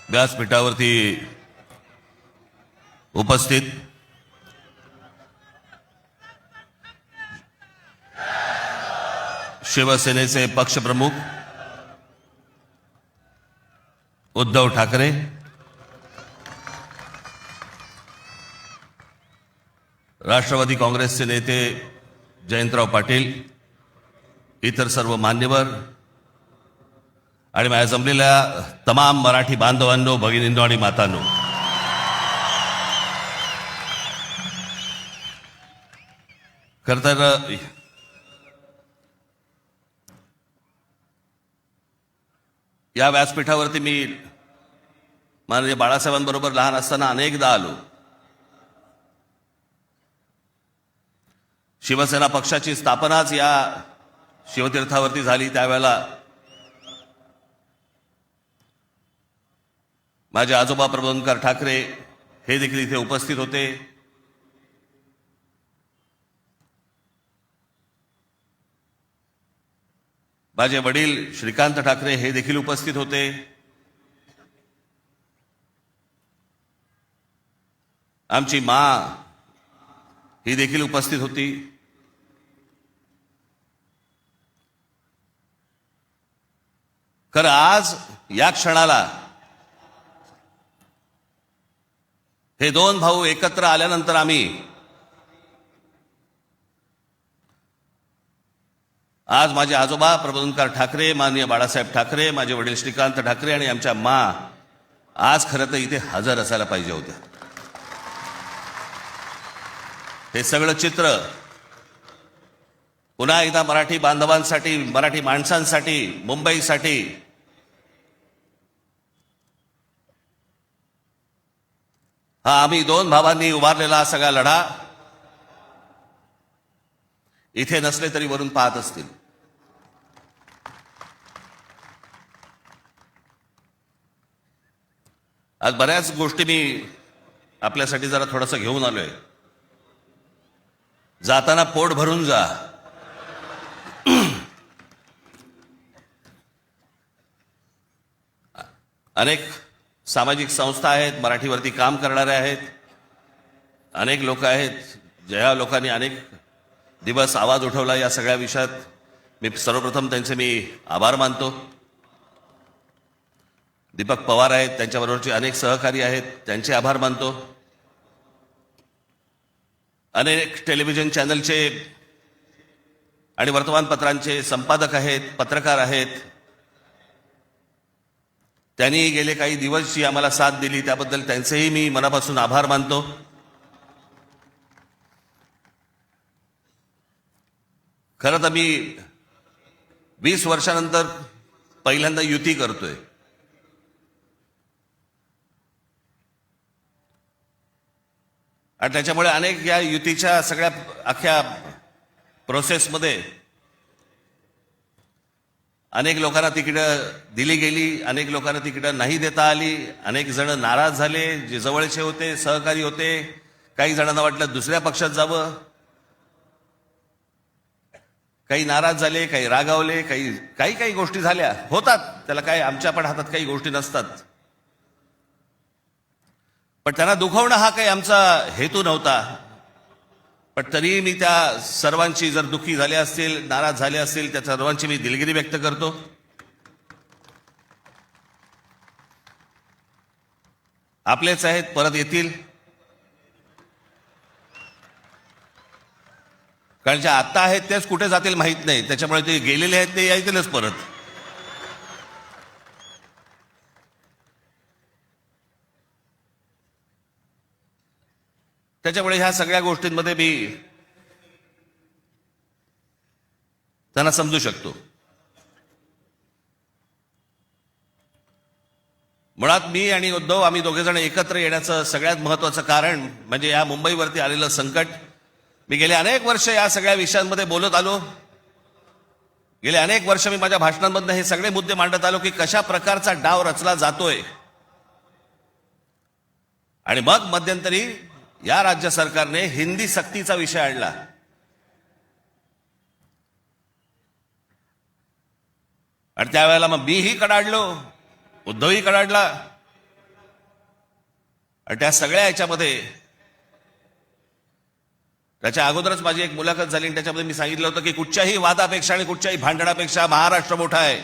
व्यासपीठावरती उपस्थित शिवसेनेचे पक्षप्रमुख उद्धव ठाकरे, राष्ट्रवादी काँग्रेसचे नेते जयंतराव पाटील, इतर सर्व मान्यवर आणि माझ्या जमलेल्या तमाम मराठी बांधवांनो, भगिनींनो आणि मातांनो, खरं तर या व्यासपीठावरती मी माननीय बाळासाहेबांबरोबर लहान असताना अनेकदा आलो. शिवसेना पक्षाची स्थापनाच या शिवतीर्थावरती झाली. त्यावेळेला माझे आजोबा प्रबोधनकार ठाकरे हे देखील इथे उपस्थित होते. माझे वडील श्रीकांत ठाकरे हे देखील उपस्थित होते. आमची माँ ही देखील उपस्थित होती. खरं आज या क्षणाला हे दोन भाऊ एकत्र आल्यानंतर आम्ही आज माझे आजोबा प्रबोधनकार ठाकरे, माननीय बाळासाहेब ठाकरे, माझे वडील श्रीकांत ठाकरे आणि आमच्या माँ आज खरं तर इथे हजर असायला पाहिजे होत्या. हे सगळं चित्र पुन्हा एकदा मराठी बांधवांसाठी, मराठी माणसांसाठी, मुंबईसाठी हा आम्ही दोन भावांनी उभारलेला सगळा लढा इथे नसले तरी वरून पाहत असतील. आज बऱ्याच गोष्टी मी आपल्यासाठी जरा थोडंसं घेऊन आलोय. जाताना पोट भरून जा. अनेक सामाजिक संस्था आहेत, मराठीवरती काम करणारे आहेत, अनेक लोक आहेत, ज्या लोकांनी अनेक दिवस आवाज उठवला या सगळ्या विषयात. मी सर्वप्रथम त्यांचे मी आभार मानतो. दीपक पवार आहेत, त्यांच्याबरोबरचे अनेक सहकारी आहेत, त्यांचे आभार मानतो. अनेक टेलिव्हिजन चॅनलचे आणि वर्तमानपत्रांचे संपादक आहेत, पत्रकार आहेत, त्यांनी गेले काही दिवस जी आम्हाला साथ दिली त्याबद्दल त्यांचेही मी मनापासून आभार मानतो. खरं तर मी 20 वर्षानंतर पहिल्यांदा युती करतोय. आणि त्याच्यामुळे अनेक या युतीच्या सगळ्या अख्ख्या प्रोसेसमध्ये अनेक लोकांना तिकीटं दिली गेली, अनेक लोकांना तिकीटं नाही देता आली, अनेक जण नाराज झाले, जे जवळचे होते, सहकारी होते. काही जणांना वाटलं दुसऱ्या पक्षात जावं, काही नाराज झाले, काही रागावले, काही गोष्टी झाल्या, होतात. त्याला काय, आमच्या पण हातात काही गोष्टी नसतात. पण त्यांना दुखवणं हा काही आमचा हेतू नव्हता. पण तरी मी त्या सर्वांची, जर दुःखी झाले असतील, नाराज झाले असतील, त्या सर्वांची मी दिलगिरी व्यक्त करतो. आपलेच आहेत, परत येतील. कारण जे आत्ता आहेत तेच कुठे जातील माहित नाही. त्याच्यामुळे ते गेलेले आहेत ते येतीलच परत. त्याच्यामुळे ह्या सगळ्या गोष्टींमध्ये मी त्यांना समजू शकतो. मुळात मी आणि उद्धव आम्ही दोघेजण एकत्र येण्याचं सगळ्यात महत्वाचं कारण म्हणजे या मुंबईवरती आलेलं संकट. मी गेले अनेक वर्ष या सगळ्या विषयांमध्ये बोलत आलो. गेले अनेक वर्ष मी माझ्या भाषणांमधून हे सगळे मुद्दे मांडत आलो की कशा प्रकारचा डाव रचला जातोय. आणि मग मध्यंतरी या राज्य सरकारने हिंदी सक्तीचा विषय आणला. आणि त्यावेळेला मग मीही कडाडलो, उद्धवही कडाडला. आणि त्या सगळ्या याच्यामध्ये त्याच्या अगोदरच माझी एक मुलाखत झाली आणि त्याच्यामध्ये मी सांगितलं होतं की कुठच्याही वादापेक्षा आणि कुठच्याही भांडणापेक्षा महाराष्ट्र मोठा आहे.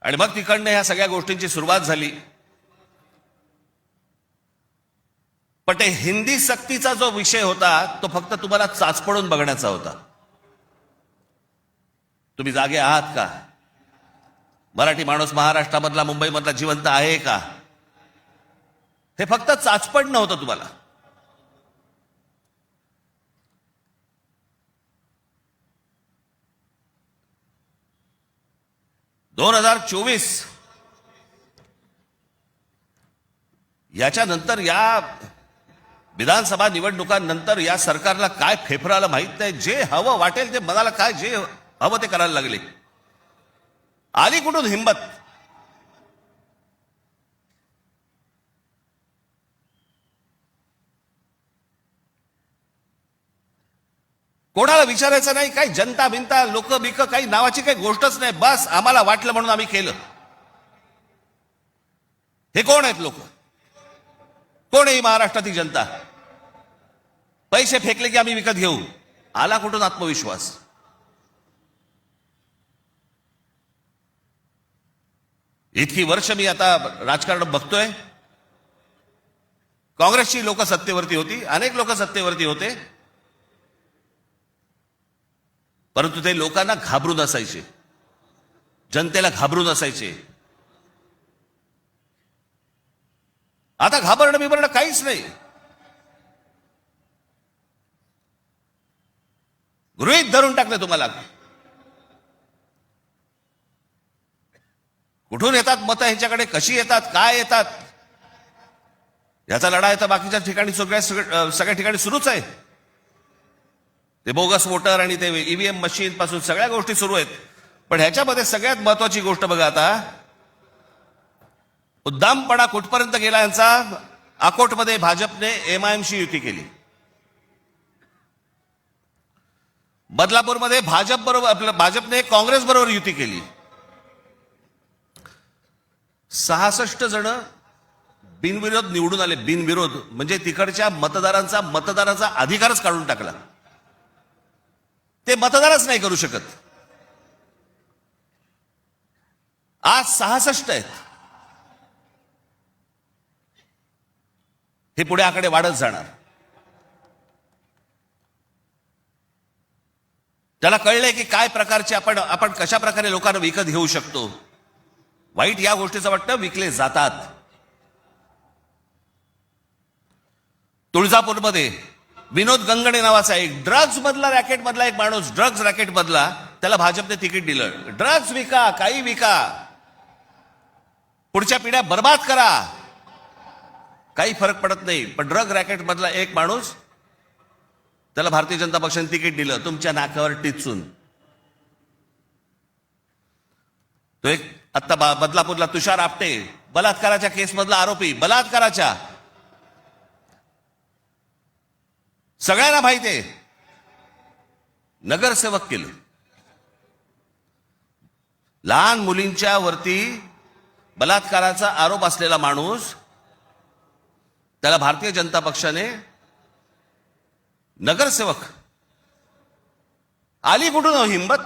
आणि मग तिकडनं ह्या सगळ्या गोष्टींची सुरुवात झाली. पण ते हिंदी सक्तीचा जो विषय होता तो फक्त तुम्हाला चाचपडून बघण्याचा होता. तुम्ही जागे आहात का? मराठी माणूस महाराष्ट्रामधला मुंबईमधला जिवंत आहे का? हे फक्त चाचपडणं होतं तुम्हाला. (2024) याच्यानंतर या विधानसभा निवडणुकांनंतर या सरकारला काय फेफराला माहित नाही. जे हवं वाटेल ते मनाला काय जे हवं ते करायला लागले. आली कुठून हिंमत? कोणाला विचारायचं नाही. काही जनता बिनता लोक बिक काही नावाची काही गोष्टच नाही. बस आम्हाला वाटलं म्हणून आम्ही केलं. हे कोण आहेत लोक? कोण आहे महाराष्ट्रातील जनता? पैसे फेकले की आम्ही विकत घेऊ. आला कुठून आत्मविश्वास? इतकी वर्ष मी आता राजकारण बघतोय. काँग्रेसची लोक सत्तेवरती होती, अनेक लोक सत्तेवरती होते, परंतु ते लोकांना घाबरून असायचे, जनतेला घाबरून असायचे. आता घाबरणं बिबरणं काहीच नाही. गृहीत धरून टाकलं तुम्हाला. कुठून येतात मतं ह्यांच्याकडे, कशी येतात, काय येतात, याचा लढा तर बाकीच्या ठिकाणी सगळ्या ठिकाणी सुरूच आहे. ते बोगस वोटर आणि ते ईव्हीएम मशीन पासून सगळ्या गोष्टी सुरू आहेत. पण ह्याच्यामध्ये सगळ्यात महत्वाची गोष्ट बघा, आता उद्दामपणा कुठपर्यंत गेला यांचा. अकोटमध्ये भाजपने एमआयएमशी युती केली. बदलापूरमध्ये भाजपने काँग्रेस बरोबर युती केली. 66 जण बिनविरोध निवडून आले. बिनविरोध म्हणजे तिकडच्या मतदारांचा अधिकारच काढून टाकला. ते मतदारच नाही करू शकत. आज 66 आहेत. हे पुढे आकडे वाढत जाणार. त्याला कळलंय की काय प्रकारचे आपण कशा प्रकारे लोकांना विकत घेऊ शकतो. वाईट या गोष्टीचं वाटतं विकले जातात. तुळजापूरमध्ये विनोद गंगणे नावाचा एक ड्रग्ज मधला रॅकेट मधला एक माणूस, ड्रग्ज रॅकेट मधला, त्याला भाजपने तिकीट दिलं. ड्रग्ज विका, काही विका, पुढच्या पिढ्या बर्बाद करा, काही फरक पडत नाही. पण ड्रग रॅकेट मधला एक माणूस, त्याला भारतीय जनता पक्षाने तिकीट दिलं तुमच्या नाकावर टिचून. तो एक आता बदलापूरला तुषार आपटे, बलात्काराच्या केस मधला आरोपी, बलात्काराच्या, सगळ्यांना माहिती आहे, नगरसेवक केलं. लहान मुलींच्या वरती बलात्काराचा आरोप असलेला माणूस, त्याला भारतीय जनता पक्षाने नगरसेवक. आली कुठून हिंमत?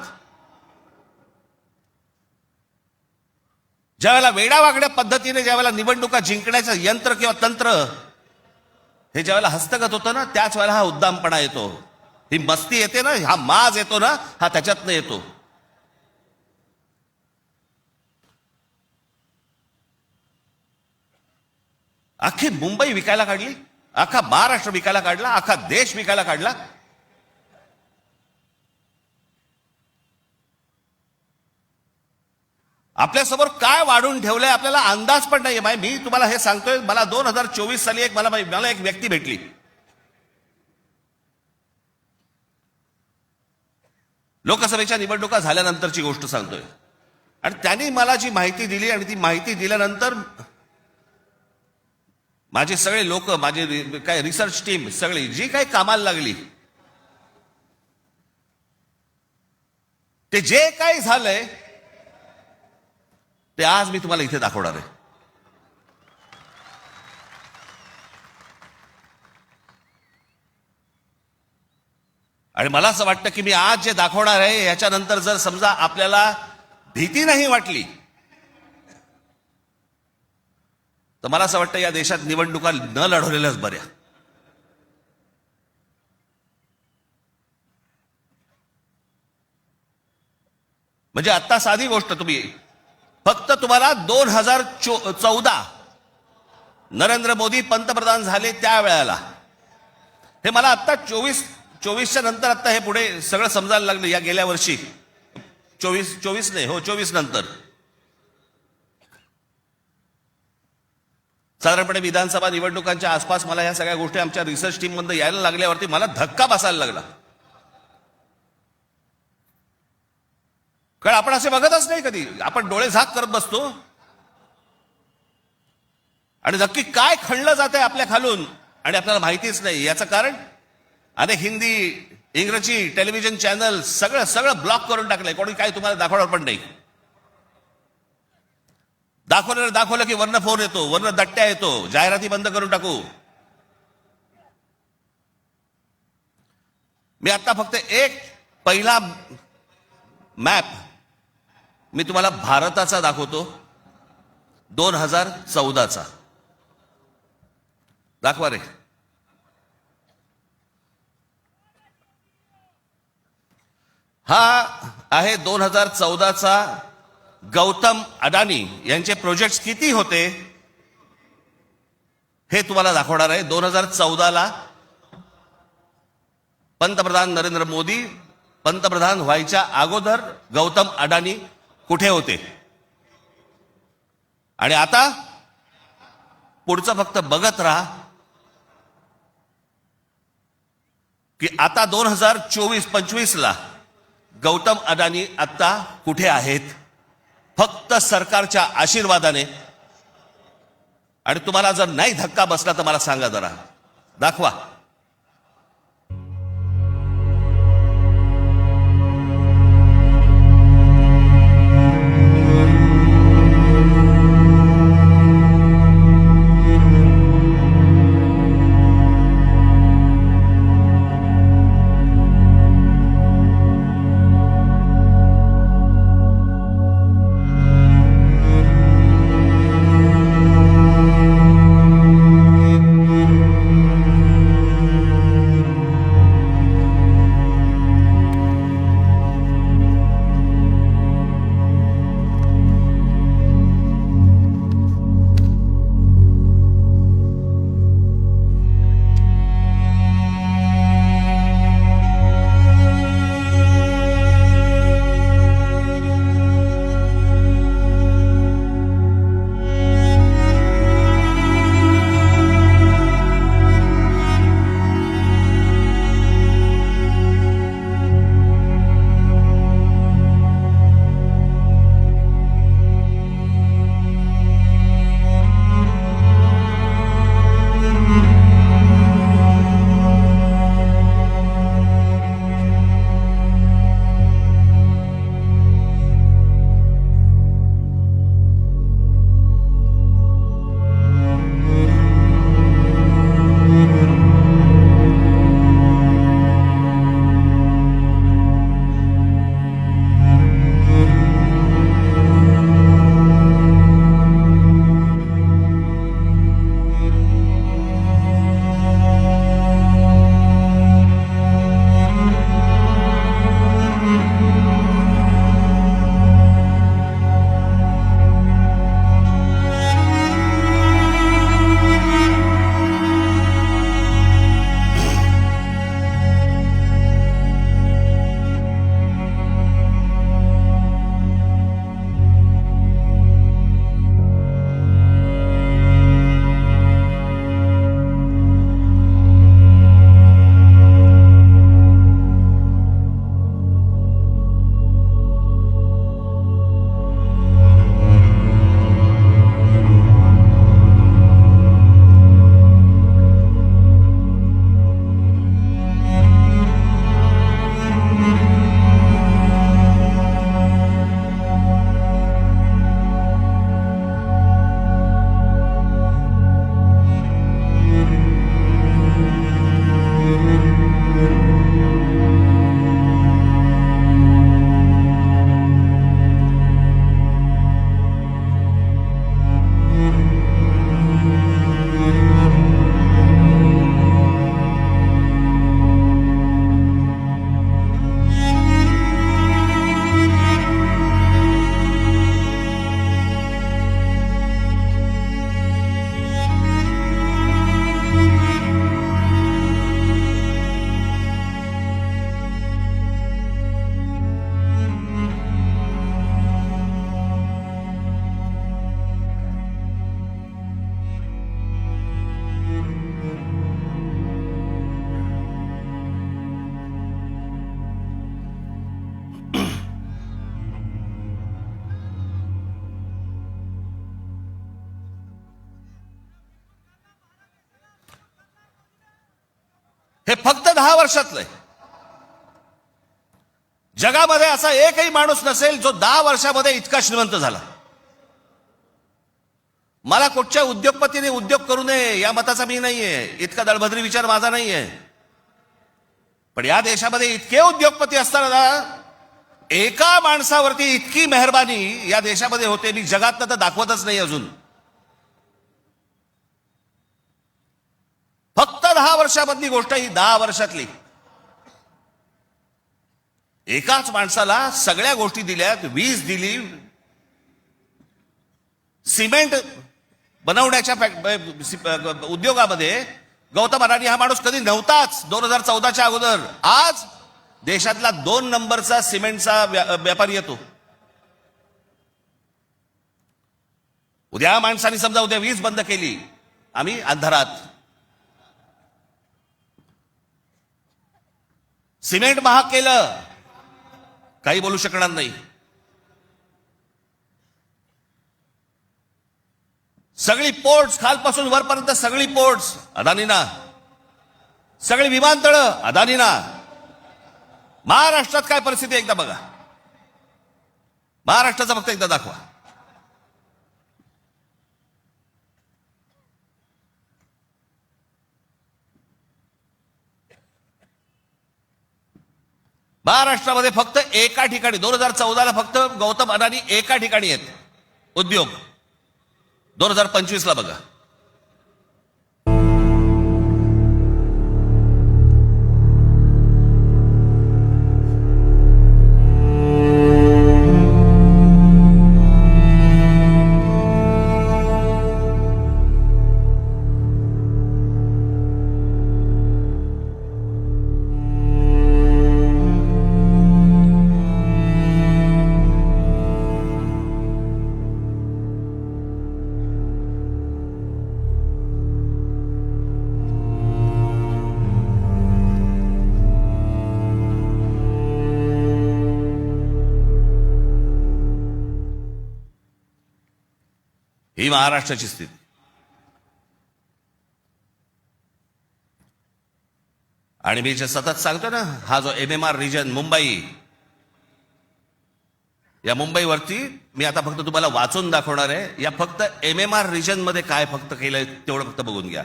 ज्यावेळेला वेडावागड्या पद्धतीने ज्यावेळेला निवडणुका जिंकण्याचं यंत्र किंवा तंत्र हे ज्यावेळेला हस्तगत होतं ना, त्याच वेळेला हा उद्दामपणा येतो, ही मस्ती येते ना, हा माज येतो ना, हा त्याच्यातनं येतो. अख्खी मुंबई विकायला काढली, अख्खा महाराष्ट्र विकायला काढला, अख्खा देश विकायला काढला. आपल्यासमोर काय वाढून ठेवलंय आपल्याला अंदाज पण नाहीये. मी तुम्हाला हे सांगतोय, मला 2024 साली मला एक व्यक्ती भेटली. लोकसभेच्या निवडणुका झाल्यानंतरची गोष्ट सांगतोय. आणि त्यांनी मला जी माहिती दिली आणि ती माहिती दिल्यानंतर माझे सगळे लोक, माझे काय रिसर्च टीम सगळी जी काही कामाला लागली, ते जे काही झालंय ते आज मी तुम्हाला इथे दाखवणार आहे. आणि मला असं वाटतं की मी आज जे दाखवणार आहे याच्यानंतर जर समजा आपल्याला भीती नाही वाटली तर मला असं वाटतं या देशात निवडणुका न लढवलेल्याच बऱ्या. म्हणजे आता साधी गोष्ट, तुम्ही फक्त तुम्हाला 2014 नरेंद्र मोदी पंतप्रधान झाले त्या वेळेला, हे मला आता 24च्या नंतर आता हे पुढे सगळं समजायला लागलं. या गेल्या वर्षी 24 नंतर साधारणपणे विधानसभा निवडणुकांच्या आसपास मला या सगळ्या गोष्टी आमच्या रिसर्च टीम मध्ये यायला लागल्यावरती मला धक्का बसायला लागला. कारण आपण असे बघतच नाही कधी, आपण डोळे झाक करत बसतो आणि नक्की काय खणलं जात आहे आपल्या खालून आणि आपल्याला माहितीच नाही. याचं कारण अनेक हिंदी इंग्रजी टेलिव्हिजन चॅनल सगळं ब्लॉक करून टाकलंय. कोणी काय तुम्हाला दाखवणार पण नाही. दाखवलं की वरनं फोन येतो, वरनं दट्ट्या येतो, जाहिराती बंद करून टाकू. मी आता फक्त एक पहिला मॅप मी तुम्हाला भारताचा दाखवतो, 2014चा. दाखवा रे. हा आहे 2014चा गौतम अडानी यांचे प्रोजेक्ट्स किती होते हे तुम्हाला दाखवणार आहे. 2014ला पंतप्रधान नरेंद्र मोदी पंतप्रधान व्हायच्या अगोदर गौतम अडानी कुठे होते आणि आता पुढचं फक्त बघत राहा की आता 2024-25ला गौतम अडानी आता कुठे आहेत. फक्त सरकारच्या आशीर्वादाने. आणि तुम्हाला जर नाही धक्का बसला तर मला सांगा जरा, दाखवा. हे फक्त 10 वर्षातलंय. जगामध्ये असा एकही माणूस नसेल जो 10 वर्षामध्ये इतका श्रीमंत झाला. मला कुठच्या उद्योगपतीने उद्योग करू नये या मताचा मी नाहीये, इतका दळभद्री विचार माझा नाहीये. पण या देशामध्ये इतके उद्योगपती असताना एका माणसावरती इतकी मेहरबानी या देशामध्ये होते, मी जगात तर दाखवतच नाही अजून. फक्त 10 वर्षामधली गोष्ट ही 10 वर्षातली. एकाच माणसाला सगळ्या गोष्टी दिल्यात, वीज दिली, सिमेंट बनवण्याच्या उद्योगामध्ये गौतम अडाणी हा माणूस कधी नव्हताच 2014च्या अगोदर. आज देशातला 2 नंबरचा सिमेंटचा व्यापारी येतो. उद्या माणसाने समजा उद्या वीज बंद केली, आम्ही अंधारात. सिमेंट महाग केलं, काही बोलू शकणार नाही. सगळी पोर्ट्स खालपासून वरपर्यंत सगळी पोर्ट्स अदानीना, सगळी विमानतळं अदानीना. महाराष्ट्रात काय परिस्थिती एकदा बघा, महाराष्ट्राचा फक्त एकदा दाखवा. महाराष्ट्रामध्ये फक्त एका ठिकाणी 2014ला फक्त गौतम अडाणी एका ठिकाणी आहेत उद्योग. 2025ला बघा. ही महाराष्ट्राची स्थिती. आणि मी जे सतत सांगतो ना, हा जो MMR रिजन मुंबई, या मुंबईवरती मी आता फक्त तुम्हाला वाचून दाखवणार आहे. या फक्त MMR रिजन मध्ये काय फक्त केलंय तेवढं फक्त बघून घ्या.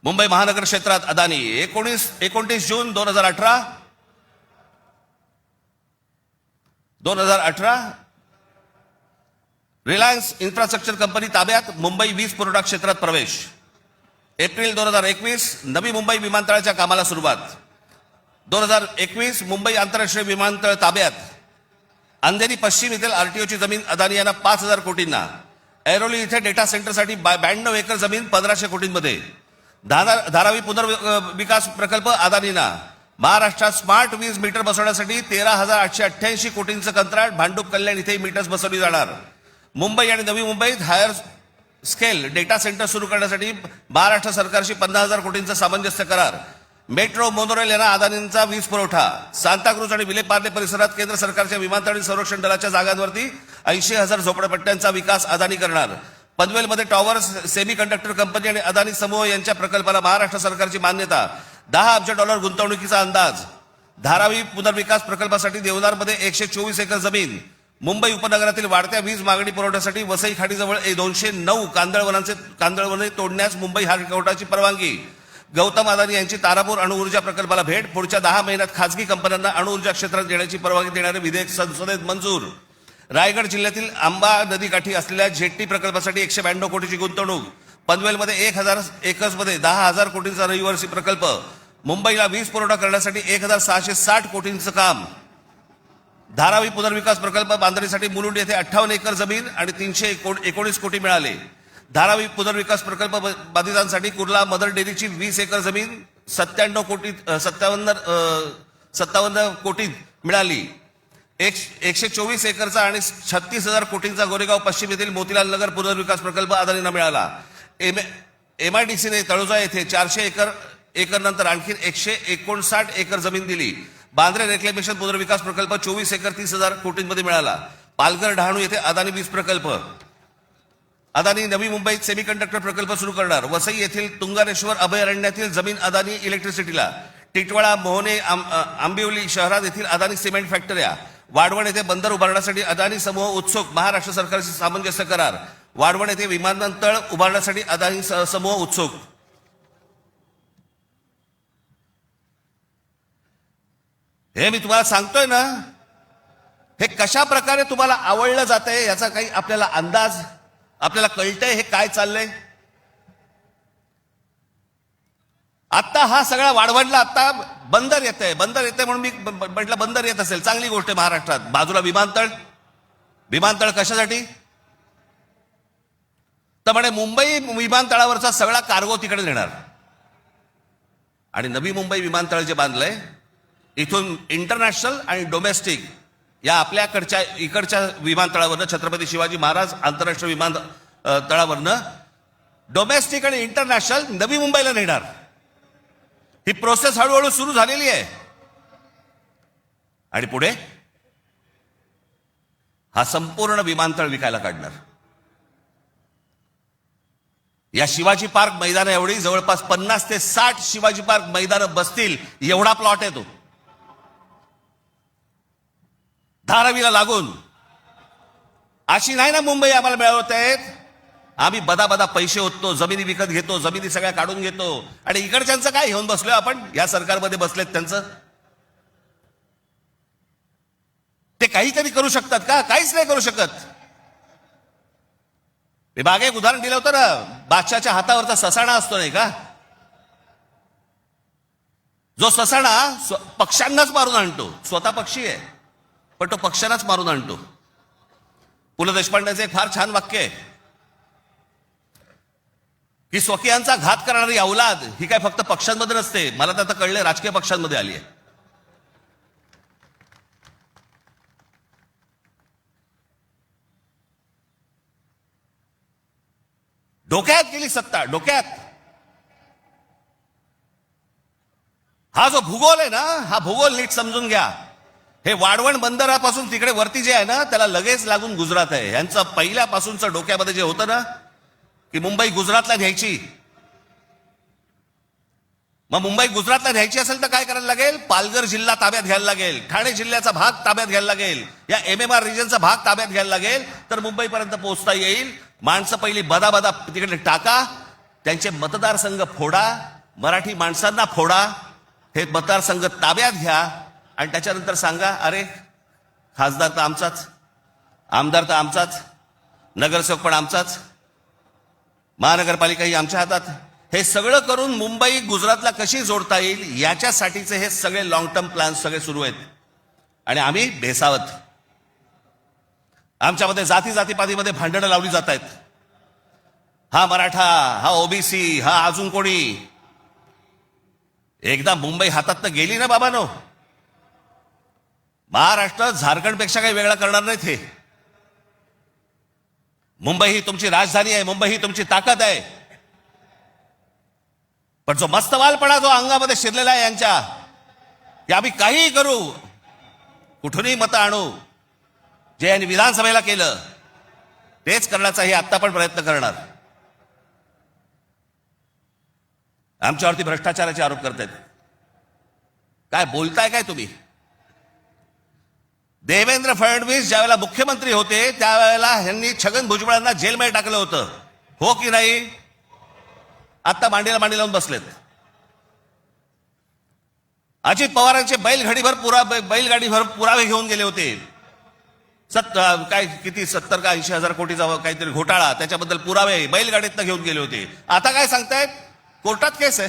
मुंबई महानगर क्षेत्रात अदानी 29 जून 2018 रिलायन्स इन्फ्रास्ट्रक्चर कंपनी ताब्यात मुंबई वीज पुरवठा क्षेत्रात प्रवेश. एप्रिल 2021 नवी मुंबई विमानतळाच्या कामाला सुरुवात. 2021 मुंबई आंतरराष्ट्रीय विमानतळ ताब्यात. अंधेरी पश्चिम येथील RTOची जमीन अदानी यांना 5,000 कोटींना. ऐरोली इथे डेटा सेंटरसाठी 92 एकर जमीन 1,500 कोटींमध्ये. धारावी पुनर्विकास प्रकल्प अदानींना. महाराष्ट्रात स्मार्ट वीज मीटर बसवण्यासाठी 13,888 कोटींचं कंत्राट. भांडूप कल्याण इथे मीटर्स बसवली जाणार. मुंबई आणि नवी मुंबईत हायर स्केल डेटा सेंटर सुरू करण्यासाठी महाराष्ट्र सरकारशी 50,000 कोटींचा सामंजस्य करार. मेट्रो मोनोरेल यांना अदानींचा वीज पुरवठा. सांताक्रूज आणि विलेपार्ले परिसरात केंद्र सरकारच्या विमानतळ आणि संरक्षण दलाच्या जागांवरती 80,000 झोपडपट्ट्यांचा विकास अदानी करणार. पनवेलमध्ये टॉवर्स सेमी कंडक्टर कंपनी आणि अदानी समूह यांच्या प्रकल्पाला महाराष्ट्र सरकारची मान्यता. $10 अब्ज गुंतवणुकीचा अंदाज. धारावी पुनर्विकास प्रकल्पासाठी देवनारमध्ये 124 एकर जमीन. मुंबई उपनगरातील वाढत्या वीज मागणी पुरवठ्यासाठी वसई खाडीजवळ 209 कांदळवने तोडण्यास मुंबई हायकोर्टाची परवानगी. गौतम अदानी यांची तारापूर अणुऊर्जा प्रकल्पाला भेट. पुढच्या 10 महिन्यात खासगी कंपन्यांना अणुऊर्जा क्षेत्रात देण्याची परवानगी देणारे विधेयक संसदेत मंजूर. रायगड जिल्ह्यातील आंबा नदीकाठी असलेल्या जेट्टी प्रकल्पासाठी 192 कोटीची गुंतवणूक. पनवेलमध्ये 1,000 एकर्समध्ये 10,000 कोटींचा रहिवासी प्रकल्प. मुंबईला वीज पुरवठा करण्यासाठी 1,660 कोटींचं काम. धारावी पुनर्विकास प्रकल्प बांधणीसाठी मुलुंड येथे 58 एकर जमीन आणि 319 कोटी मिळाले. धारावी पुनर्विकास प्रकल्प बाधितांसाठी कुर्ला मदर डेअरीची 20 एकर जमीन 57 कोटीत मिळाली. 124 एकरचा आणि 36,000 कोटींचा गोरेगाव पश्चिम येथील मोतीलाल नगर पुनर्विकास प्रकल्प अदानींना मिळाला. MIDCने तळोजा येथे 400 एकर नंतर आणखी 159 एकर जमीन दिली. बांद्रे रेक्लेमेशन पुनर्विकास प्रकल्प 24 एकर 30,000 कोटींमध्ये मिळाला. पालघर डहाणू येथे अदानी वीज प्रकल्प. अदानी नवी मुंबईत सेमीकंडक्टर प्रकल्प सुरू करणार. वसई येथील तुंगारेश्वर अभयारण्यातील जमीन अदानी इलेक्ट्रिसिटीला. टिटवाळा, मोहने, आंबिवली शहरात येथील अदानी सिमेंट फॅक्टऱ्या. वाढवण येथे बंदर उभारण्यासाठी अदानी समूह उत्सुक. महाराष्ट्र सरकारशी सामंजस्य करार. वाढवण येथे विमानतळ उभारण्यासाठी अदानी समूह उत्सुक. हे मी तुम्हाला सांगतोय ना, हे कशा प्रकारे तुम्हाला आवडलं जातंय याचा काही आपल्याला अंदाज, आपल्याला कळतंय हे काय चाललंय. आता हा सगळा वाढवणला आता बंदर येतंय म्हणून मी म्हटलं बंदर येत असेल चांगली गोष्ट आहे. महाराष्ट्रात बाजूला विमानतळ कशासाठी तर म्हणे मुंबई विमानतळावरचा सगळा कार्गो तिकडे नेणार. आणि नवी मुंबई विमानतळ जे बांधलंय इथून इंटरनॅशनल आणि डोमेस्टिक या आपल्याकडच्या इकडच्या विमानतळावरनं, छत्रपती शिवाजी महाराज आंतरराष्ट्रीय विमानतळावरनं डोमेस्टिक आणि इंटरनॅशनल नवी मुंबईला नेणार. ही प्रोसेस हळूहळू सुरू झालेली आहे. आणि पुढे हा संपूर्ण विमानतळ विकायला काढणार. या शिवाजी पार्क मैदान एवढी जवळपास 50 ते 60 शिवाजी पार्क मैदानं बसतील एवढा प्लॉट आहे तो, धारावीला लागून. अशी नाही ना मुंबई आम्हाला मिळवत आहेत. आम्ही बदा पैसे होतो, जमिनी विकत घेतो, जमिनी सगळ्या काढून घेतो. आणि इकडच्यांचं काय घेऊन बसलोय आपण, या सरकारमध्ये बसलेत त्यांचं. ते काहीतरी करू शकतात का? काहीच नाही करू शकत. मी मागे एक उदाहरण दिलं होतं ना, बादशाच्या हातावरचा ससाणा असतो नाही का, जो ससाणा पक्ष्यांनाच मारून आणतो. स्वतः पक्षी आहे पण तो पक्ष्यांनाच मारून आणतो. पु ल देशपांडेचं एक फार छान वाक्य आहे की स्वकीयांचा घात करणारी औलाद ही काय फक्त पक्षांमध्ये नसते, मला तर आता कळलंय राजकीय पक्षांमध्ये आली आहे. डोक्यात गेली सत्ता, डोक्यात. हा जो भूगोल आहे ना, हा भूगोल नीट समजून घ्या. हे वाढवण बंदरापासून तिकडे वरती जे आहे ना त्याला लगेच लागून गुजरात आहे. यांचं पहिल्यापासूनचं डोक्यामध्ये जे होतं ना की मुंबई गुजरातला न्यायची. मग मुंबई गुजरातला न्यायची असेल तर काय करायला लागेल, पालघर जिल्हा ताब्यात घ्यायला लागेल, ठाणे जिल्ह्याचा भाग ताब्यात घ्यायला लागेल, या MMR रिजनचा भाग ताब्यात घ्यायला लागेल, तर मुंबईपर्यंत पोहोचता येईल. माणसं पहिली बदा तिकडे टाका, त्यांचे मतदारसंघ फोडा, मराठी माणसांना फोडा, हे मतदारसंघ ताब्यात घ्या आणि त्याच्यानंतर सांगा अरे खासदार तर आमचाच, आमदार तर आमचाच, नगरसेवक पण आमचाच, महानगरपालिकाही आमच्या हातात. हे सगळं करून मुंबई गुजरातला कशी जोडता येईल याच्यासाठीचे हे सगळे लॉंग टर्म प्लॅन सगळे सुरू आहेत. आणि आम्ही बेसावत, आमच्यामध्ये जातीपातीमध्ये भांडणं लावली जात आहेत. हा मराठा, हा ओबीसी, हा अजून कोणी. एकदा मुंबई हातात तर गेली ना बाबांनो, महाराष्ट्र झारखंडपेक्षा काही वेगळा करणार नाहीत. हे मुंबई ही तुमची राजधानी आहे, मुंबई ही तुमची ताकद आहे. पण जो मस्तवालपणा जो अंगामध्ये शिरलेला आहे यांच्या, की आम्ही काहीही करू, कुठूनही मतं आणू, जे यांनी विधानसभेला केलं तेच करण्याचा हे आत्ता पण प्रयत्न करणार. आमच्यावरती भ्रष्टाचाराचे आरोप करतायत. काय बोलताय काय तुम्ही? देवेंद्र फडणवीस ज्यावेळेला मुख्यमंत्री होते त्यावेळेला यांनी छगन भुजबळांना जेलमध्ये टाकलं होतं, हो की नाही? आता मांडीला मांडी लावून बसलेत. अजित पवारांचे बैलगाडीभर पुरावे घेऊन गेले होते. किती 70 का 80 हजार कोटीचा काहीतरी घोटाळा, त्याच्याबद्दल पुरावे बैलगाडीतनं घेऊन गेले होते. आता काय सांगतायत, कोर्टात केस आहे,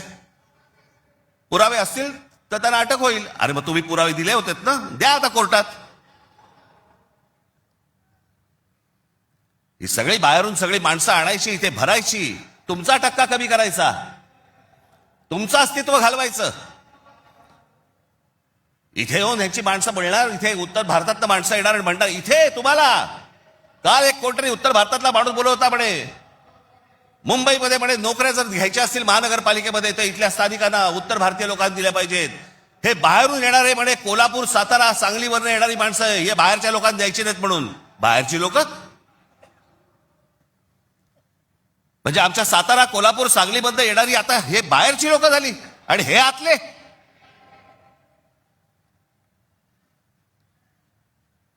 पुरावे असतील तर त्यांना अटक होईल. अरे मग तुम्ही पुरावे दिले होते ना, द्या आता कोर्टात. ही सगळी बाहेरून सगळी माणसं आणायची, इथे भरायची, तुमचा टक्का कमी करायचा, तुमचं अस्तित्व घालवायचं. इथे येऊन ह्यांची माणसं बोलणार, इथे उत्तर भारतातलं माणसं येणार आणि म्हणणार इथे तुम्हाला. काल एक कोणतरी उत्तर भारतातला माणूस बोलवता म्हणे, मुंबईमध्ये म्हणे नोकऱ्या जर घ्यायच्या असतील महानगरपालिकेमध्ये तर इथल्या स्थानिकांना, उत्तर भारतीय लोकांना दिल्या पाहिजेत. हे बाहेरून येणारे म्हणे कोल्हापूर, सातारा, सांगलीवरनं येणारी माणसं हे बाहेरच्या लोकांना द्यायची नाहीत म्हणून. बाहेरची लोक म्हणजे आमच्या सातारा, कोल्हापूर, सांगलीमध्ये येणारी आता हे बाहेरची लोक झाली आणि हे आतले.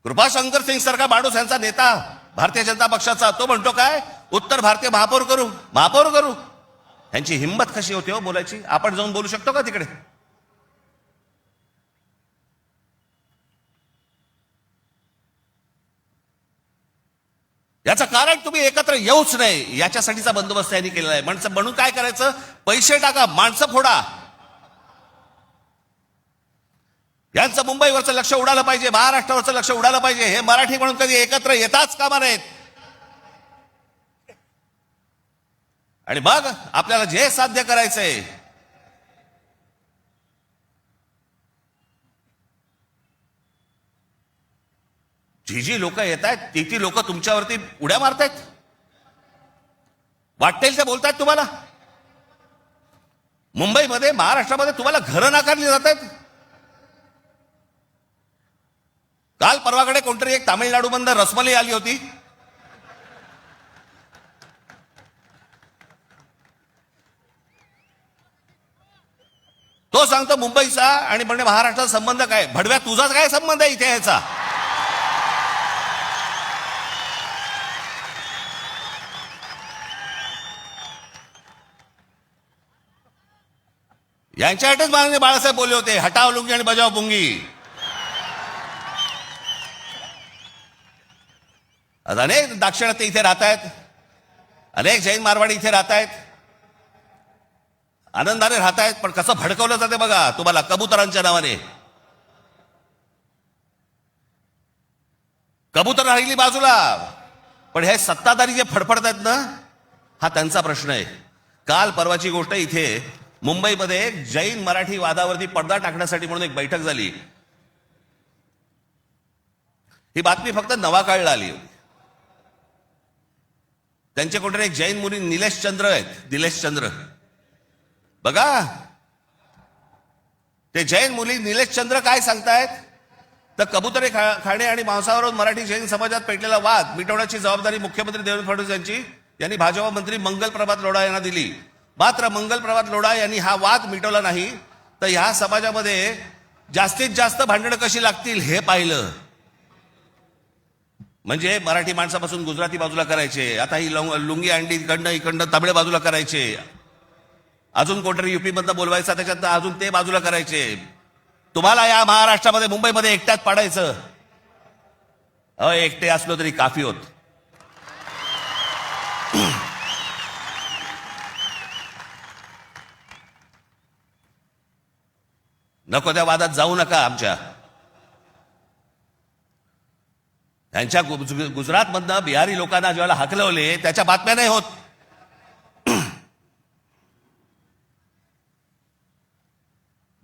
कृपाशंकर सिंग सारखा माणूस यांचा नेता भारतीय जनता पक्षाचा, तो म्हणतो काय, उत्तर भारतीय महापौर करू, महापौर करू. यांची हिंमत कशी होती हो बोलायची? आपण जाऊन बोलू शकतो का तिकडे? याचं कारण तुम्ही एकत्र येऊच नाही याच्यासाठीचा बंदोबस्त यांनी केलेला आहे. म्हणून काय करायचं, पैसे टाका, माणसं फोडा. यांचं मुंबईवरचं लक्ष उडालं पाहिजे, महाराष्ट्रावरचं लक्ष उडालं पाहिजे. हे मराठी म्हणून कधी एकत्र येताच कामा नयेत. आणि मग आपल्याला जे साध्य करायचंय, जी लोक येत आहेत ती लोक तुमच्यावरती उड्या मारतायत, वाटेल ते बोलतायत तुम्हाला. मुंबईमध्ये, महाराष्ट्रामध्ये तुम्हाला घरं नाकारली जात आहेत. काल परवाकडे कोणतरी एक तामिळनाडूमधून रसमलाई आली होती. तो सांगतो मुंबईचा आणि म्हणजे महाराष्ट्राचा संबंध काय? भडव्या, तुझाच काय संबंध आहे इथे याचा? यांच्यासाठीच माननीय बाळासाहेब बोलले होते, हटाव लुंगी आणि बजाव पुंगी. अनेक दाक्षिणात्य इथे राहत आहेत, अनेक जैन मारवाडी इथे राहत आहेत, आनंदाने राहत आहेत. पण कसं भडकवलं जाते बघा तुम्हाला कबुतरांच्या नावाने. कबूतर राहिली बाजूला, पण हे सत्ताधारी जे फडफडत आहेत ना, हा त्यांचा प्रश्न आहे. काल परवाची गोष्ट, इथे मुंबईमध्ये जैन मराठी वादावरती पडदा टाकण्यासाठी म्हणून एक बैठक झाली. ही बातमी फक्त नवाकाळला आली होती. त्यांचे कोणतरी एक जैन मुली निलेश चंद्र आहेत, निलेश चंद्र बघा. ते जैन मुली निलेश चंद्र काय सांगतायत, तर कबुतरे खाणे आणि मांसावरून मराठी जैन समाजात पेटलेला वाद मिटवण्याची जबाबदारी मुख्यमंत्री देवेंद्र फडणवीस यांनी भाजपा मंत्री मंगल प्रभात लोढा यांना दिली. मात्र मंगल प्रभात लोढा यांनी हा वाद मिटवला नाही, तर ह्या समाजामध्ये जास्तीत जास्त भांडणं कशी लागतील हे पाहिलं. म्हणजे मराठी माणसापासून गुजराती बाजूला करायचे, आता ही लुंगी अंडी इकडनं तमिळ बाजूला करायचे, अजून कोणतरी युपी मधनं बोलवायचा, त्याच्यात अजून ते बाजूला करायचे. तुम्हाला या महाराष्ट्रामध्ये, मुंबईमध्ये एकट्यात पाडायचं. एकटे असलो तरी काफी होत. नको त्या वादात जाऊ नका. आमच्या यांच्या गुजरातमधनं बिहारी लोकांना ज्यावेळेला हाकलवले त्याच्या बातम्या नाही होत.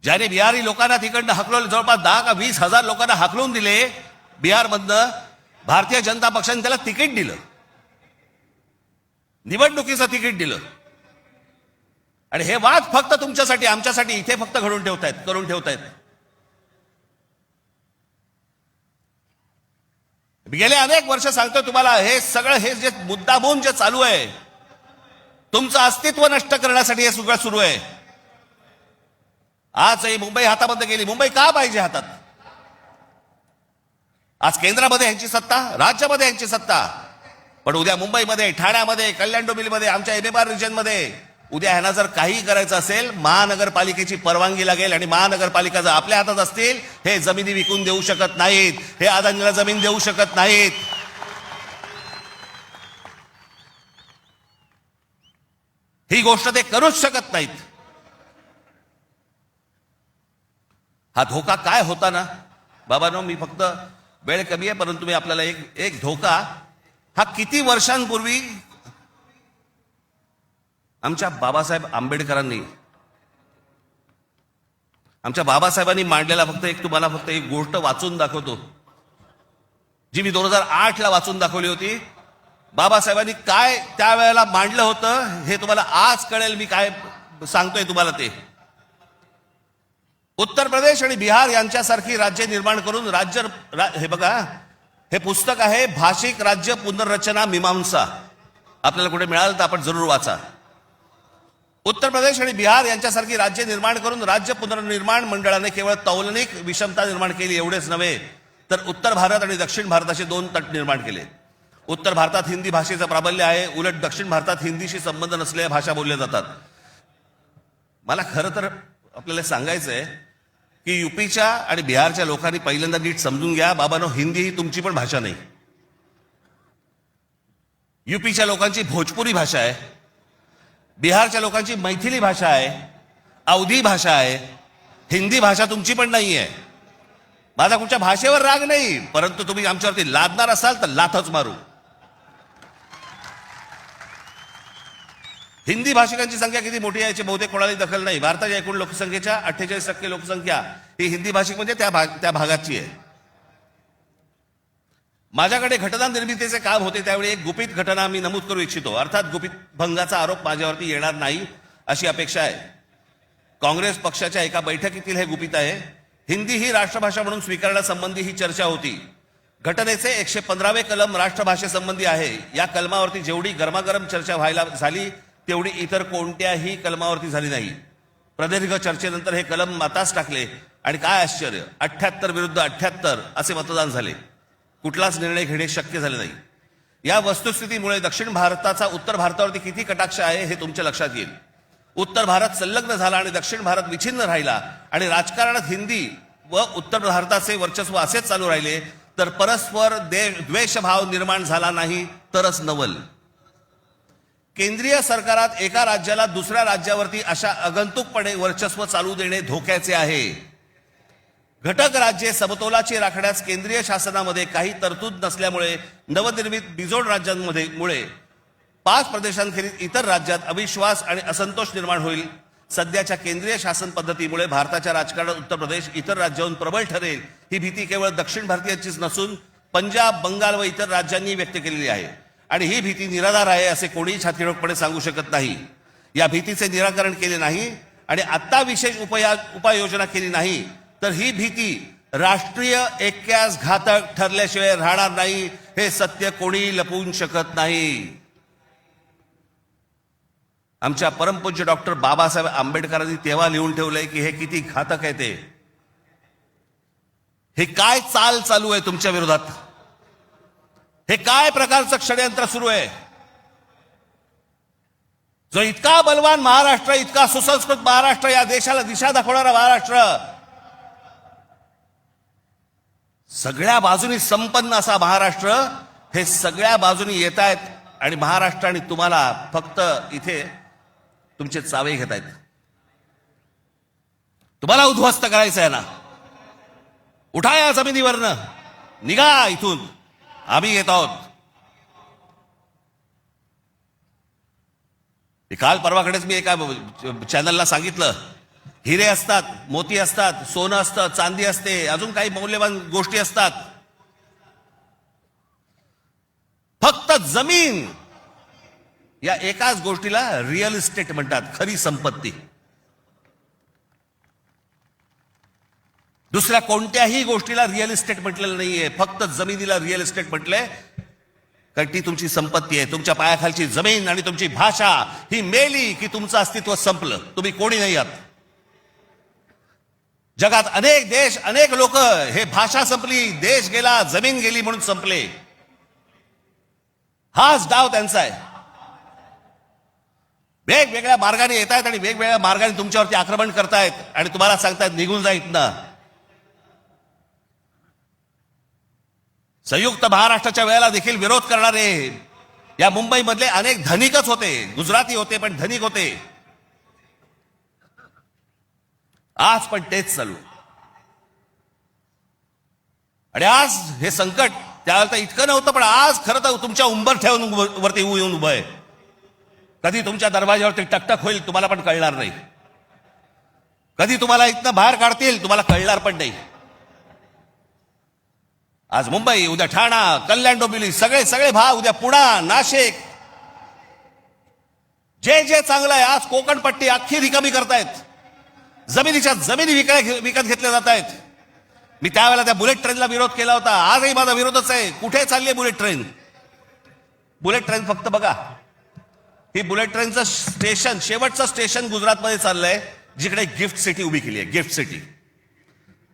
ज्याने बिहारी लोकांना तिकडनं हाकलवले, जवळपास 10 का 20 हजार लोकांना हाकलून दिले बिहारमधनं, भारतीय जनता पक्षाने त्याला तिकीट दिलं, निवडणुकीचं तिकीट दिलं. आणि हे वाद फक्त तुमच्यासाठी, आमच्यासाठी इथे फक्त करून ठेवतायत. गेले अनेक वर्ष सांगतो तुम्हाला, हे सगळं हे जे मुद्दामून जे चालू आहे, तुमचं अस्तित्व नष्ट करण्यासाठी हे सगळं सुरू आहे. आज ही मुंबई हातामध्ये गेली. मुंबई का पाहिजे हातात? आज केंद्रामध्ये यांची सत्ता, राज्यामध्ये यांची सत्ता, पण उद्या मुंबईमध्ये, ठाण्यामध्ये, कल्याण डोंबिवलीमध्ये, आमच्या MMR रिजनमध्ये उद्या ह्यांना जर काही करायचं असेल, महानगरपालिकेची परवानगी लागेल. आणि महानगरपालिका जर आपल्या हातात असतील, हे जमिनी विकून देऊ शकत नाहीत, हे अदानीला जमीन देऊ शकत नाहीत. ही गोष्ट ते करूच शकत नाहीत. हा धोका काय होता ना बाबांनो, मी फक्त वेळ कमी आहे, परंतु मी आपल्याला एक धोका, हा किती वर्षांपूर्वी आमच्या बाबासाहेब आंबेडकरांनी, आमच्या बाबासाहेबांनी मांडलेला तुम्हाला फक्त एक गोष्ट वाचून दाखवतो, जी मी 2008 ला वाचून दाखवली होती. बाबासाहेबांनी काय त्यावेळेला मांडलं होतं हे तुम्हाला आज कळेल. मी काय सांगतोय तुम्हाला ते. उत्तर प्रदेश आणि बिहार यांच्यासारखी राज्य निर्माण करून हे बघा, हे पुस्तक आहे भाषिक राज्य पुनर्रचना मीमांसा, आपल्याला कुठे मिळालं तर आपण जरूर वाचा. उत्तर प्रदेश आणि बिहार यांच्यासारखी राज्य निर्माण करून राज्य पुनर्निर्माण मंडळाने केवळ तौलनिक विषमता निर्माण केली एवढेच नव्हे, तर उत्तर भारत आणि दक्षिण भारताचे दोन तट निर्माण केले. उत्तर भारतात हिंदी भाषेचं प्राबल्य आहे, उलट दक्षिण भारतात हिंदीशी संबंध नसलेल्या भाषा बोलल्या जातात. मला खरं तर आपल्याला सांगायचं आहे की युपीच्या आणि बिहारच्या लोकांनी पहिल्यांदा नीट समजून घ्या, बाबांनो, हिंदी ही तुमची पण भाषा नाही. युपीच्या लोकांची भोजपुरी भाषा आहे, बिहारच्या लोकांची मैथिली भाषा आहे, अवधी भाषा आहे. हिंदी भाषा तुमची पण नाही आहे. माझा कुठच्या भाषेवर राग नाही, परंतु तुम्ही आमच्यावरती लादणार असाल तर लाथच मारू. हिंदी भाषिकांची संख्या किती मोठी आहे याची बहुतेक कोणालाही दखल नाही. भारताच्या एकूण लोकसंख्येच्या 48% लोकसंख्या ही हिंदी भाषिक म्हणजे त्या भागाची आहे. माझ्याकडे घटना निर्मितीचे काम होते त्यावेळी एक गुपित घटना मी नमूद करू इच्छितो. अर्थात गुपित भंगाचा आरोप माझ्यावरती येणार नाही अशी अपेक्षा आहे. काँग्रेस पक्षाच्या एका बैठकीतील हे गुपित आहे. हिंदी ही राष्ट्रभाषा म्हणून स्वीकारण्यासंबंधी ही चर्चा होती. घटनेचे 115वे कलम राष्ट्रभाषेसंबंधी आहे. या कलमावरती जेवढी गरमागरम चर्चा व्हायला झाली तेवढी इतर कोणत्याही कलमावरती झाली नाही. प्रदीर्घ चर्चेनंतर हे कलम मतास टाकले आणि काय आश्चर्य, 78 विरुद्ध 78 असे मतदान झाले. कुठलाच निर्णय घेणे शक्य झाले नाही. या वस्तुस्थितीमुळे दक्षिण भारताचा उत्तर भारतावरती किती कटाक्ष आहे हे तुमच्या लक्षात येईल. उत्तर भारत संलग्न झाला आणि दक्षिण भारत विच्छिन्न राहिला आणि राजकारणात हिंदी व उत्तर भारताचे वर्चस्व असेच चालू राहिले तर परस्पर द्वेषभाव निर्माण झाला नाही तरच नवल. केंद्रीय सरकारात एका राज्याला दुसऱ्या राज्यावरती अशा आगंतुकपणे वर्चस्व चालू देणे धोक्याचे आहे. घटक राज्ये समतोलाची राखण्यास केंद्रीय शासनामध्ये काही तरतूद नसल्यामुळे नवनिर्मित बिजोड राज्यांमुळे 5 प्रदेशांखेरीज इतर राज्यात अविश्वास आणि असंतोष निर्माण होईल. सध्याच्या केंद्रीय शासन पद्धतीमुळे भारताच्या राजकारणात उत्तर प्रदेश इतर राज्याहून प्रबळ ठरेल ही भीती केवळ दक्षिण भारतीयांचीच नसून पंजाब, बंगाल व इतर राज्यांनी व्यक्त केलेली आहे. आणि ही भीती निराधार आहे असे कोणीही छातीरोखपणे सांगू शकत नाही. या भीतीचे निराकरण केले नाही आणि आता विशेष उपाययोजना केली नाही तर ही भीती राष्ट्रीय ऐक्यास घातक ठरल्याशिवाय राहणार नाही. हे सत्य कोणी लपवू शकत नाही. आमच्या परमपूज्य डॉक्टर बाबासाहेब आंबेडकरांनी तेव्हा लिहून ठेवलंय की हे किती घातक आहे ते. हे काय चाल चालू आहे तुमच्या विरोधात, हे काय प्रकारचं षडयंत्र सुरू आहे. जो इतका बलवान महाराष्ट्र, इतका सुसंस्कृत महाराष्ट्र, या देशाला दिशा दाखवणारा महाराष्ट्र, सगळ्या बाजूनी संपन्न असा महाराष्ट्र, हे सगळ्या बाजूनी येत आहेत आणि महाराष्ट्र आणि तुम्हाला फक्त इथे तुमचे चावे घेत आहेत. तुम्हाला उद्ध्वस्त करायचं आहे ना, उठा या जमिनीवरनं, निघा इथून, आम्ही येत आहोत. काल परवाकडेच मी एका चॅनलला सांगितलं, हिरे असतात, मोती असतात, सोनं असतं, चांदी असते, अजून काही मौल्यवान गोष्टी असतात, फक्त जमीन या एकाच गोष्टीला रिअल इस्टेट म्हणतात, खरी संपत्ती. दुसऱ्या कोणत्याही गोष्टीला रिअल इस्टेट म्हटलेलं नाहीये, फक्त जमिनीला रिअल इस्टेट म्हटलंय. कारण ती तुमची संपत्ती आहे. तुमच्या पायाखालची जमीन आणि तुमची भाषा ही मेली की तुमचं अस्तित्व संपलं, तुम्ही कोणी नाही आहात. जगात अनेक देश, अनेक लोक हे भाषा संपली, देश गेला, जमीन गेली म्हणून संपले. हाच डाव त्यांचा आहे. वेगवेगळ्या मार्गाने येत आहेत आणि वेगवेगळ्या मार्गाने तुमच्यावरती आक्रमण करतायत आणि तुम्हाला सांगतायत निघून जा इथनं. संयुक्त महाराष्ट्राच्या वेळेला देखील विरोध करणारे या मुंबईमधले अनेक धनिकच होते, गुजराती होते पण धनिक होते. आज पण तेच चालू. आणि आज हे संकट त्यावेळेला तर इतकं नव्हतं, पण आज खरं तर तुमच्या उंबरठ्यावरून वरती येऊन उभं आहे. कधी तुमच्या दरवाज्यावरती टकटक होईल तुम्हाला पण कळणार नाही. कधी तुम्हाला इथनं बाहेर काढतील तुम्हाला कळणार पण नाही. आज मुंबई, उद्या ठाणा, कल्याण, डोंबिवली, सगळे सगळे भाग, उद्या पुणा, नाशिक, जे जे चांगलं आहे, आज कोकणपट्टी अख्खी रिकामी करतायत. जमिनीच्या जमिनी विकत घेतल्या जात आहेत. मी त्यावेळेला त्या बुलेट ट्रेनला विरोध केला होता. आजही माझा विरोधच आहे. कुठे चालली आहे बुलेट ट्रेन? बुलेट ट्रेन फक्त बघा, ही बुलेट ट्रेनचं स्टेशन, शेवटचं स्टेशन गुजरातमध्ये चाललंय, जिकडे गिफ्ट सिटी उभी केली आहे. Gift city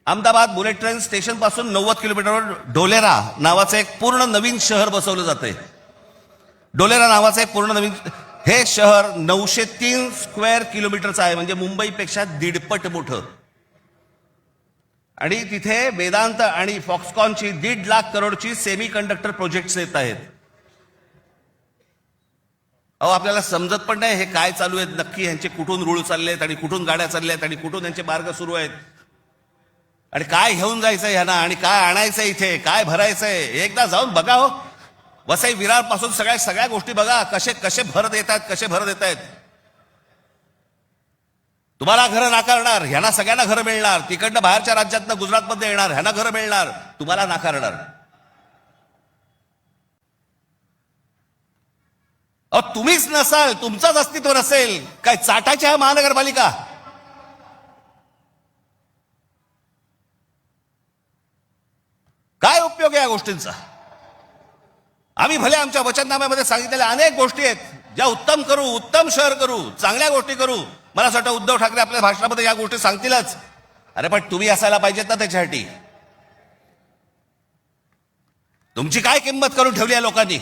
Ahmedabad bullet train station पासून 90 किलोमीटरवर ढोलेरा नावाचं एक पूर्ण नवीन शहर बसवलं जातंय. ढोलेरा नावाचं एक पूर्ण नवीन हे शहर 903 स्क्वेअर किलोमीटरचं आहे, म्हणजे मुंबईपेक्षा 1.5 मोठं. आणि तिथे वेदांत आणि फॉक्सकॉनची 1.5 लाख करोडची सेमी कंडक्टर प्रोजेक्ट्स येत आहेत. अहो, आपल्याला समजत पण नाही हे काय चालू आहेत नक्की, यांचे कुठून रूळ चालले आहेत आणि कुठून गाड्या चालल्या आहेत आणि कुठून यांचे मार्ग सुरू आहेत आणि काय घेऊन जायचंय ह्यांना आणि काय आणायचंय, इथे काय भरायचंय. एकदा जाऊन बघा हो, वसई विरार पासून सगळ्या गोष्टी बघा, कसे कसे भर देत आहेत, कसे भर देत आहेत. तुम्हाला घरं नाकारणार, ह्यांना सगळ्यांना घरं मिळणार. तिकडनं बाहेरच्या राज्यातनं गुजरातमध्ये येणार, ह्यांना घरं मिळणार, तुम्हाला नाकारणार. अहो, तुम्हीच नसाल, तुमचंच अस्तित्व नसेल, काय चाटायची आहे महानगरपालिका? काय उपयोग आहे या गोष्टींचा? आम्ही भले आमच्या वचननाम्यामध्ये सांगितलेल्या अनेक गोष्टी आहेत, ज्या उत्तम करू, उत्तम शहर करू, चांगल्या गोष्टी करू. मला असं वाटतं उद्धव ठाकरे आपल्या भाषणामध्ये या गोष्टी सांगतीलच. अरे पण तुम्ही असायला पाहिजेत ना त्याच्यासाठी. तुमची काय किंमत करून ठेवली आहे लोकांनी?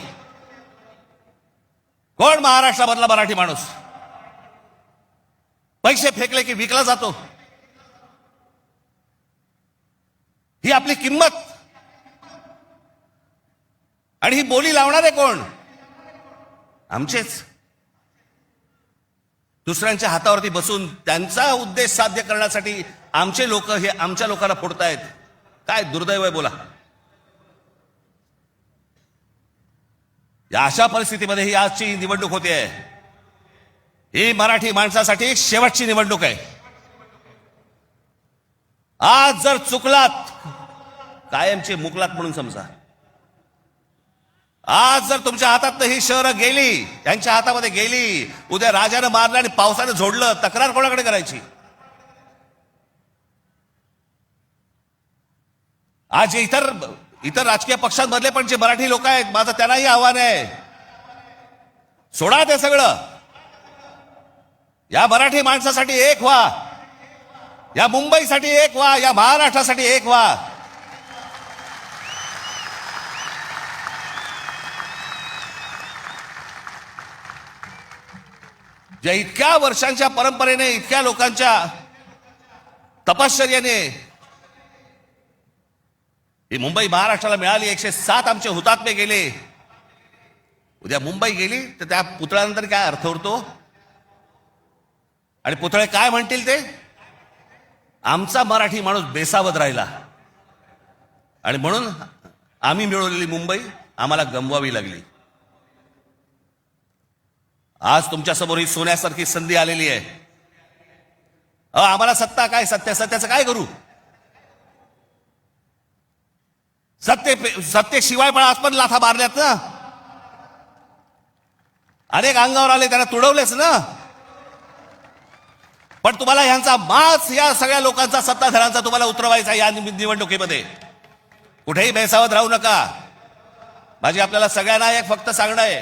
कोण महाराष्ट्रामधला मराठी माणूस पैसे फेकले की विकला जातो? ही आपली किंमत. आणि ही बोली लावणारे कोण? आमचेच. दुसऱ्यांच्या हातावरती बसून त्यांचा उद्देश साध्य करण्यासाठी आमचे लोक हे आमच्या लोकांना फोडतायत. काय दुर्दैव आहे बोला. या अशा परिस्थितीमध्ये ही आजची निवडणूक होते आहे. ही मराठी माणसासाठी शेवटची निवडणूक आहे. आज जर चुकलात, कायमचे मुकलात म्हणून समजा. आज जर तुमच्या हातात ही शहरं गेली, त्यांच्या हातामध्ये गेली, उद्या राजानं मारलं आणि पावसानं झोडलं, तक्रार कोणाकडे करायची? आज इतर राजकीय पक्षांमधले पण जे मराठी लोक आहेत, माझं त्यांनाही आव्हान आहे, सोडा ते सगळं. या मराठी माणसासाठी एक व्हा, या मुंबईसाठी एक व्हा, या महाराष्ट्रासाठी एक व्हा. ज्या इतक्या वर्षांच्या परंपरेने, इतक्या लोकांच्या तपश्चर्याने ही मुंबई महाराष्ट्राला मिळाली. 107 आमचे हुतात्मे गेले. उद्या मुंबई गेली तर त्या पुतळ्यानंतर काय अर्थ उरतो? आणि पुतळे काय म्हणतील ते? आमचा मराठी माणूस बेसावध राहिला आणि म्हणून आम्ही मिळवलेली मुंबई आम्हाला गमवावी लागली. आज तुमच्या समोर ही सोन्यासारखी संधी आलेली आहे. आम्हाला सत्ता काय, सत्याचं काय करू? सत्तेशिवाय पण आज पण लाथा मारल्यात ना, अनेक अंगावर आले, त्यांना तुडवलेच ना. पण तुम्हाला ह्यांचा माच, या सगळ्या लोकांचा, सत्ताधाऱ्यांचा तुम्हाला उतरवायचा या निवडणुकीमध्ये. कुठेही बेसावध राहू नका. माझी आपल्याला सगळ्यांना एक फक्त सांगणं आहे,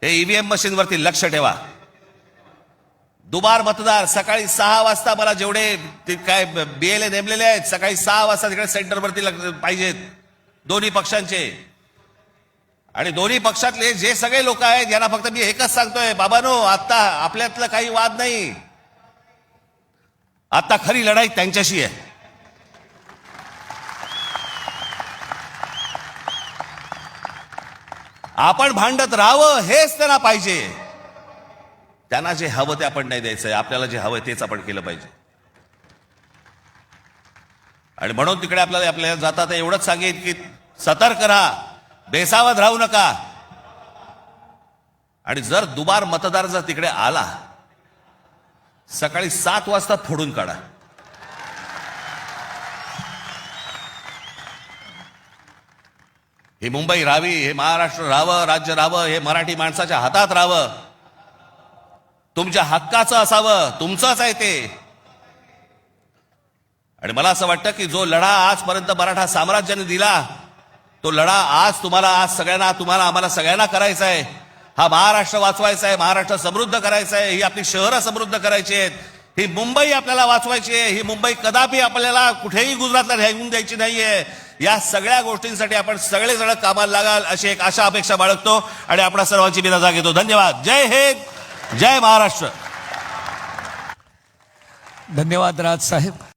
हे ईव्हीएम मशीनवरती लक्ष ठेवा. दुबार मतदार सकाळी 6 वाजता, मला जेवढे काय बीएलए नेमलेले आहेत, सकाळी 6 वाजता तिकडे सेंटरवरती पाहिजेत दोन्ही पक्षांचे. आणि दोन्ही पक्षातले जे सगळे लोक आहेत यांना फक्त मी एकच सांगतोय, बाबांनो, आता आपल्यातलं काही वाद नाही. आता खरी लढाई त्यांच्याशी आहे. आपण भांडत राहावं हेच त्यांना पाहिजे. त्यांना जे हवं ते आपण नाही द्यायचंय, आपल्याला जे हवं तेच आपण केलं पाहिजे. आणि म्हणून तिकडे आपल्याला जातात एवढंच सांगेन की सतर्क राहा, बेसावध राहू नका. आणि जर दुबार मतदार जर तिकडे आला, सकाळी 7 वाजता फोडून काढा. ही मुंबई राहावी, हे महाराष्ट्र राहावं, राज्य राहावं, हे मराठी माणसाच्या हातात राहावं, तुमच्या हक्काचं असावं, तुमचंच आहे ते. आणि मला असं वाटतं की जो लढा आजपर्यंत मराठा साम्राज्याने दिला, तो लढा आज तुम्हाला, आज सगळ्यांना, तुम्हाला, आम्हाला सगळ्यांना करायचा आहे. हा महाराष्ट्र वाचवायचा आहे, महाराष्ट्र समृद्ध करायचा आहे, ही आपली शहरं समृद्ध करायची आहेत, ही मुंबई आपल्याला वाचवायची आहे, ही मुंबई कदापि आपल्याला कुठेही गुजरातला घेऊन द्यायची नाहीये. या सगळ्या गोष्टींसाठी आपण सगळेजण कामाला लागाल अशी एक आशा अपेक्षा बाळगतो आणि आपणा सर्वांची मी रजा घेतो. धन्यवाद. जय हिंद, जय महाराष्ट्र. धन्यवाद राज साहेब.